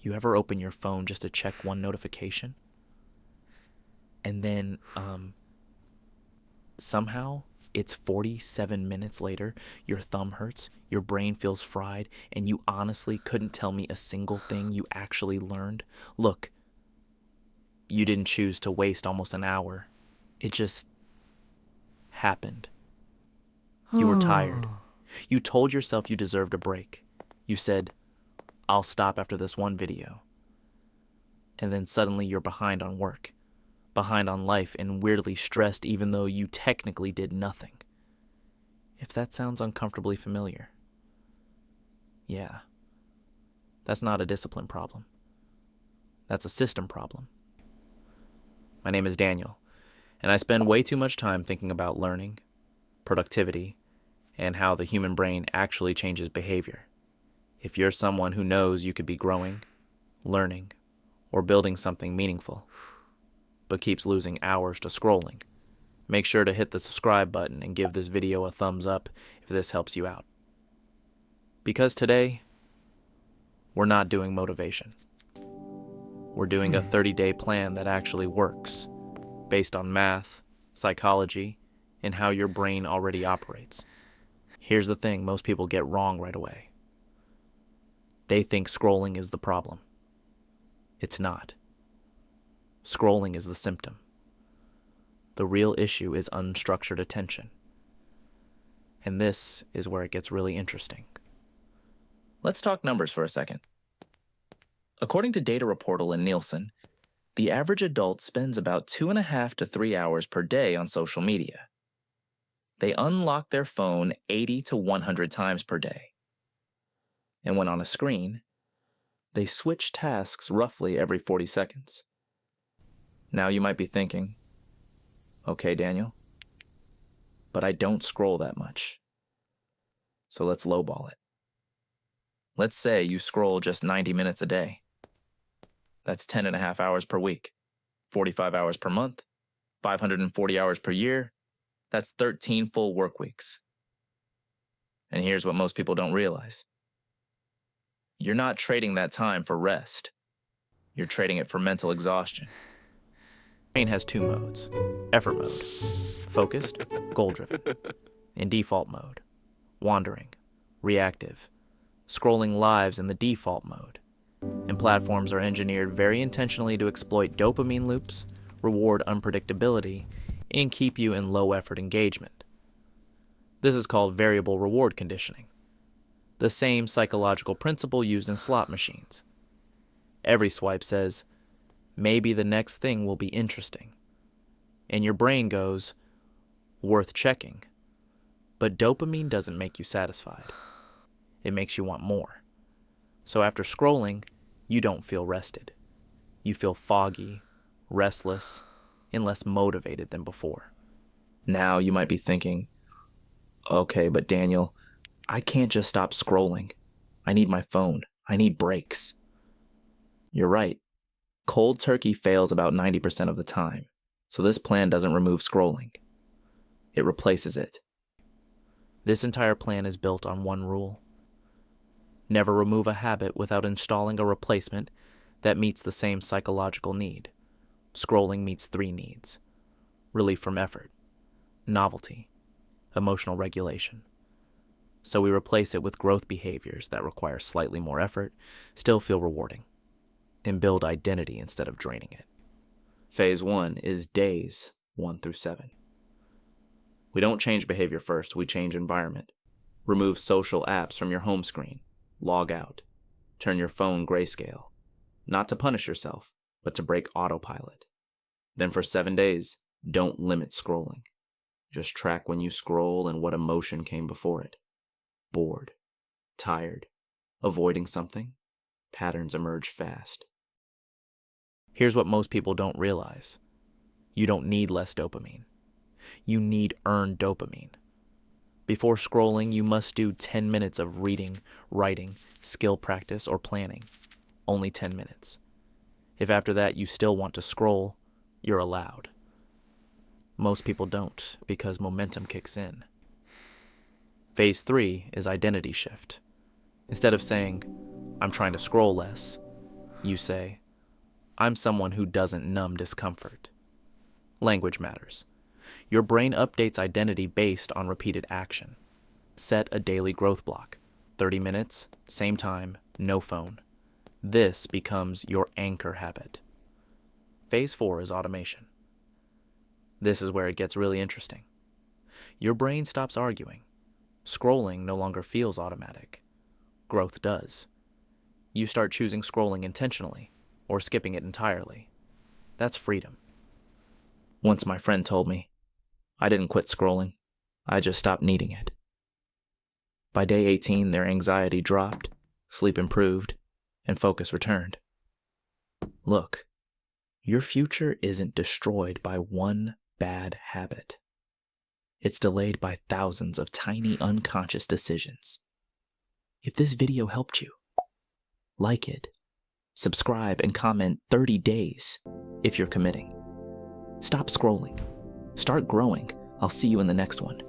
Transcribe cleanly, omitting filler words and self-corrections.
You ever open your phone just to check one notification? And then somehow it's 47 minutes later, your thumb hurts, your brain feels fried, and you honestly couldn't tell me a single thing you actually learned? Look, you didn't choose to waste almost an hour. It just happened. You were tired. You told yourself you deserved a break. You said, I'll stop after this one video. And then suddenly you're behind on work, behind on life, and weirdly stressed even though you technically did nothing. If that sounds uncomfortably familiar, yeah, that's not a discipline problem. That's a system problem. My name is Daniel, and I spend way too much time thinking about learning, productivity, and how the human brain actually changes behavior. If you're someone who knows you could be growing, learning, or building something meaningful, but keeps losing hours to scrolling, make sure to hit the subscribe button and give this video a thumbs up if this helps you out. Because today, we're not doing motivation. We're doing a 30-day plan that actually works, based on math, psychology, and how your brain already operates. Here's the thing most people get wrong right away. They think scrolling is the problem. It's not. Scrolling is the symptom. The real issue is unstructured attention. And this is where it gets really interesting. Let's talk numbers for a second. According to Data Reportal and Nielsen, the average adult spends about 2.5 to 3 hours per day on social media. They unlock their phone 80 to 100 times per day. And when on a screen, they switch tasks roughly every 40 seconds. Now you might be thinking, okay, Daniel, but I don't scroll that much. So let's lowball it. Let's say you scroll just 90 minutes a day. That's 10.5 hours per week, 45 hours per month, 540 hours per year. That's 13 full work weeks. And here's what most people don't realize. You're not trading that time for rest. You're trading it for mental exhaustion. Brain has two modes: effort mode, focused, goal-driven, and default mode, wandering, reactive. Scrolling lives in the default mode, and platforms are engineered very intentionally to exploit dopamine loops, reward unpredictability, and keep you in low-effort engagement. This is called variable reward conditioning, the same psychological principle used in slot machines. Every swipe says, maybe the next thing will be interesting. And your brain goes, worth checking. But dopamine doesn't make you satisfied. It makes you want more. So after scrolling, you don't feel rested. You feel foggy, restless, and less motivated than before. Now you might be thinking, okay, but Daniel, I can't just stop scrolling. I need my phone. I need breaks. You're right. Cold turkey fails about 90% of the time, so this plan doesn't remove scrolling. It replaces it. This entire plan is built on one rule. Never remove a habit without installing a replacement that meets the same psychological need. Scrolling meets 3 needs: relief from effort, novelty, emotional regulation. So we replace it with growth behaviors that require slightly more effort, still feel rewarding, and build identity instead of draining it. Phase 1 is days 1 through 7. We don't change behavior first, we change environment. Remove social apps from your home screen. Log out. Turn your phone grayscale. Not to punish yourself, but to break autopilot. Then for 7 days, don't limit scrolling. Just track when you scroll and what emotion came before it. Bored, tired, avoiding something. Patterns emerge fast. Here's what most people don't realize. You don't need less dopamine. You need earned dopamine. Before scrolling, you must do 10 minutes of reading, writing, skill practice, or planning. Only 10 minutes. If after that you still want to scroll, you're allowed. Most people don't, because momentum kicks in. Phase 3 is identity shift. Instead of saying, I'm trying to scroll less, You say, I'm someone who doesn't numb discomfort. Language matters. Your brain updates identity based on repeated action. Set a daily growth block. 30 minutes, same time, no phone. This becomes your anchor habit. Phase 4 is automation. This is where it gets really interesting. Your brain stops arguing. Scrolling no longer feels automatic. Growth does. You start choosing scrolling intentionally or skipping it entirely. That's freedom. Once my friend told me, I didn't quit scrolling. I just stopped needing it. By day 18, their anxiety dropped, sleep improved, and focus returned. Look, your future isn't destroyed by one bad habit. It's delayed by thousands of tiny unconscious decisions. If this video helped you, like it, subscribe, and comment 30 days if you're committing. Stop scrolling. Start growing. I'll see you in the next one.